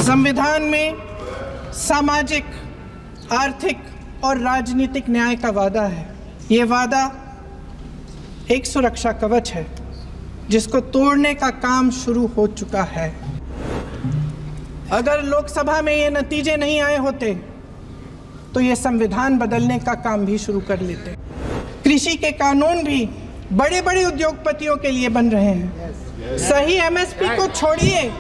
संविधान में सामाजिक, आर्थिक और राजनीतिक न्याय का वादा है। ये वादा एक सुरक्षा कवच है जिसको तोड़ने का काम शुरू हो चुका है। अगर लोकसभा में ये नतीजे नहीं आए होते तो ये संविधान बदलने का काम भी शुरू कर लेते। कृषि के कानून भी बड़े बड़े उद्योगपतियों के लिए बन रहे हैं। सही एमएसपी को छोड़िए,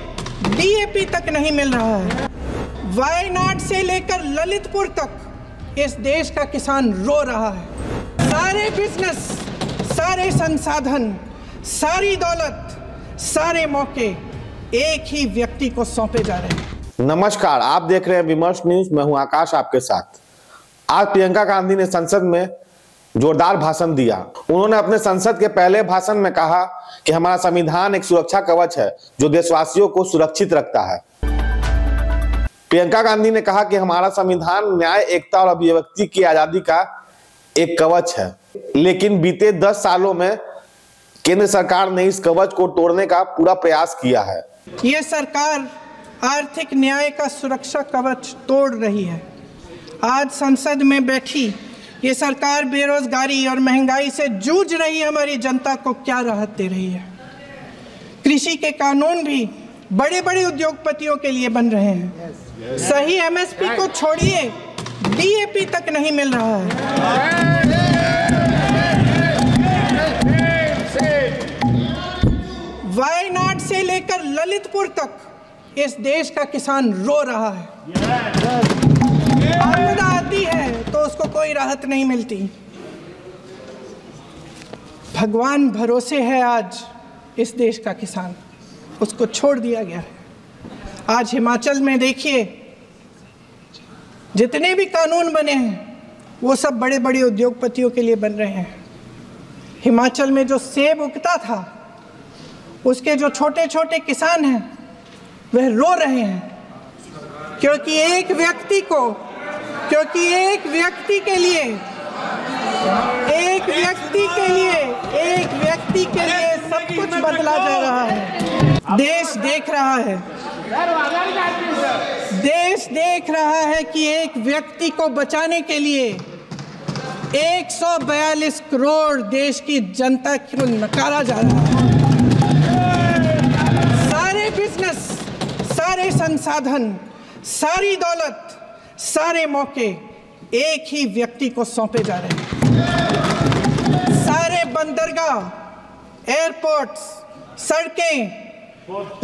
डीएपी तक नहीं मिल रहा है। वायनाड से लेकर ललितपुर तक इस देश का किसान रो रहा है। सारे बिजनेस, सारे संसाधन, सारी दौलत, सारे मौके एक ही व्यक्ति को सौंपे जा रहे हैं। नमस्कार, आप देख रहे हैं विमर्श न्यूज। मैं हूं आकाश आपके साथ। आज प्रियंका गांधी ने संसद में जोरदार भाषण दिया। उन्होंने अपने संसद के पहले भाषण में कहा कि हमारा संविधान एक सुरक्षा कवच है जो देशवासियों को सुरक्षित रखता है। प्रियंका गांधी ने कहा कि हमारा संविधान न्याय, एकता और अभिव्यक्ति की आजादी का एक कवच है, लेकिन बीते 10 सालों में केंद्र सरकार ने इस कवच को तोड़ने का पूरा प्रयास किया है। ये सरकार आर्थिक न्याय का सुरक्षा कवच तोड़ रही है। आज संसद में बैठी ये सरकार बेरोजगारी और महंगाई से जूझ रही हमारी जनता को क्या राहत दे रही है। कृषि के कानून भी बड़े बड़े उद्योगपतियों के लिए बन रहे हैं। सही एमएसपी को छोड़िए, डीएपी तक नहीं मिल रहा है। वायनाड से लेकर ललितपुर तक इस देश का किसान रो रहा है। आपदा आती है तो उसको कोई राहत नहीं मिलती। भगवान भरोसे है आज इस देश का किसान, उसको छोड़ दिया गया है। आज हिमाचल में देखिए, जितने भी कानून बने हैं वो सब बड़े बड़े उद्योगपतियों के लिए बन रहे हैं। हिमाचल में जो सेब उगता था, उसके जो छोटे छोटे किसान हैं वह रो रहे हैं, क्योंकि एक व्यक्ति के लिए सब कुछ बदला जा रहा है। देश देख रहा है कि एक व्यक्ति को बचाने के लिए 142 करोड़ देश की जनता को नकारा जा रहा है। सारे बिजनेस, सारे संसाधन, सारी दौलत, सारे मौके एक ही व्यक्ति को सौंपे जा रहे हैं। सारे बंदरगाह, एयरपोर्ट्स, सड़कें,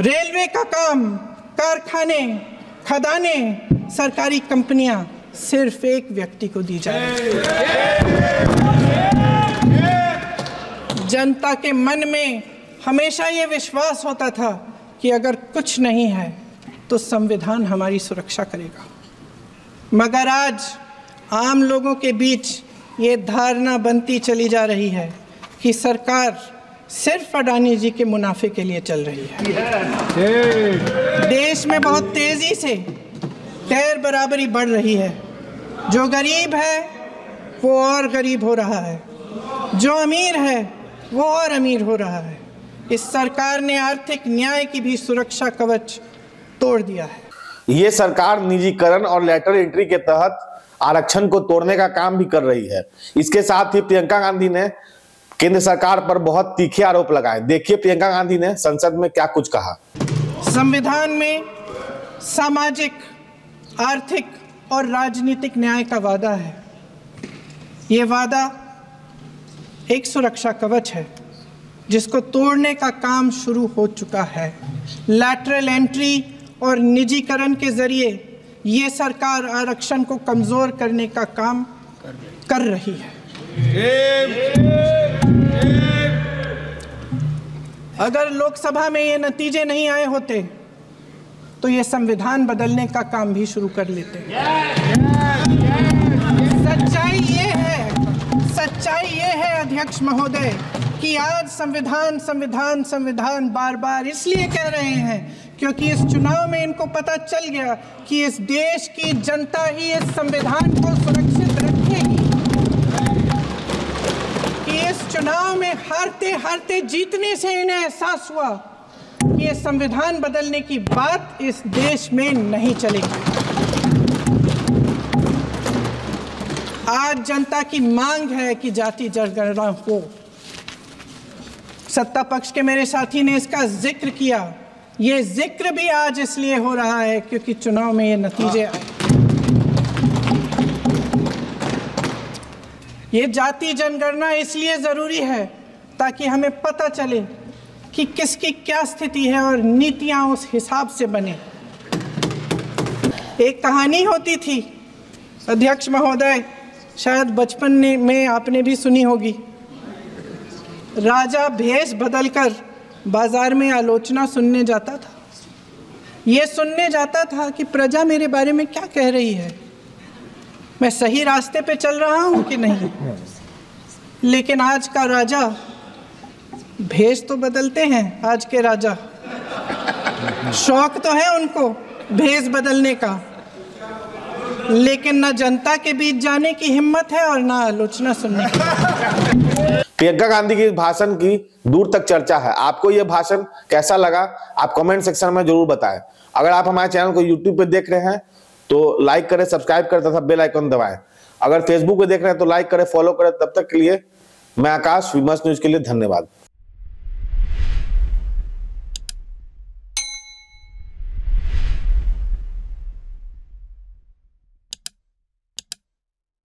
रेलवे का काम, कारखाने, खदानें, सरकारी कंपनियां सिर्फ एक व्यक्ति को दी जा रही हैं। जनता के मन में हमेशा ये विश्वास होता था कि अगर कुछ नहीं है तो संविधान हमारी सुरक्षा करेगा, मगर आज आम लोगों के बीच ये धारणा बनती चली जा रही है कि सरकार सिर्फ अडानी जी के मुनाफे के लिए चल रही है। देश में बहुत तेजी से गैर बराबरी बढ़ रही है। जो गरीब है वो और गरीब हो रहा है, जो अमीर है वो और अमीर हो रहा है। इस सरकार ने आर्थिक न्याय की भी सुरक्षा कवच तोड़ दिया है। ये सरकार निजीकरण और लेटर एंट्री के तहत आरक्षण को तोड़ने का काम भी कर रही है। इसके साथ ही प्रियंका गांधी ने केंद्र सरकार पर बहुत तीखे आरोप लगाए। देखिए प्रियंका गांधी ने संसद में क्या कुछ कहा। संविधान में सामाजिक, आर्थिक और राजनीतिक न्याय का वादा है। ये वादा एक सुरक्षा कवच है जिसको तोड़ने का काम शुरू हो चुका है। लैटरल एंट्री और निजीकरण के जरिए ये सरकार आरक्षण को कमजोर करने का काम कर रही है। अगर लोकसभा में ये नतीजे नहीं आए होते तो ये संविधान बदलने का काम भी शुरू कर लेते। सच्चाई ये है अध्यक्ष महोदय कि आज संविधान बार बार इसलिए कह रहे हैं क्योंकि इस चुनाव में इनको पता चल गया कि इस देश की जनता ही इस संविधान को सुरक्षित रखेगी। कि इस चुनाव में हारते हारते जीतने से इन्हें एहसास हुआ कि ये संविधान बदलने की बात इस देश में नहीं चलेगी। आज जनता की मांग है कि जाति जनगणना हो। सत्ता पक्ष के मेरे साथी ने इसका जिक्र किया। ये जिक्र भी आज इसलिए हो रहा है क्योंकि चुनाव में ये नतीजे आए। ये जाति जनगणना इसलिए जरूरी है ताकि हमें पता चले कि किसकी क्या स्थिति है और नीतियां उस हिसाब से बने। एक कहानी होती थी अध्यक्ष महोदय, शायद बचपन में आपने भी सुनी होगी। राजा भेष बदलकर बाजार में आलोचना सुनने जाता था। ये सुनने जाता था कि प्रजा मेरे बारे में क्या कह रही है, मैं सही रास्ते पे चल रहा हूं कि नहीं। लेकिन आज का राजा, भेष तो बदलते हैं आज के राजा, शौक तो है उनको भेष बदलने का, लेकिन ना जनता के बीच जाने की हिम्मत है और ना आलोचना सुनने की। प्रियंका गांधी के भाषण की दूर तक चर्चा है। आपको यह भाषण कैसा लगा, आप कमेंट सेक्शन में जरूर बताएं। अगर आप हमारे चैनल को यूट्यूब पे देख रहे हैं तो लाइक करें, सब्सक्राइब करें तथा बेल आइकन दबाएं। अगर फेसबुक पे देख रहे हैं तो लाइक करें, फॉलो करें। तब तक के लिए मैं आकाश, विमर्श न्यूज के लिए धन्यवाद।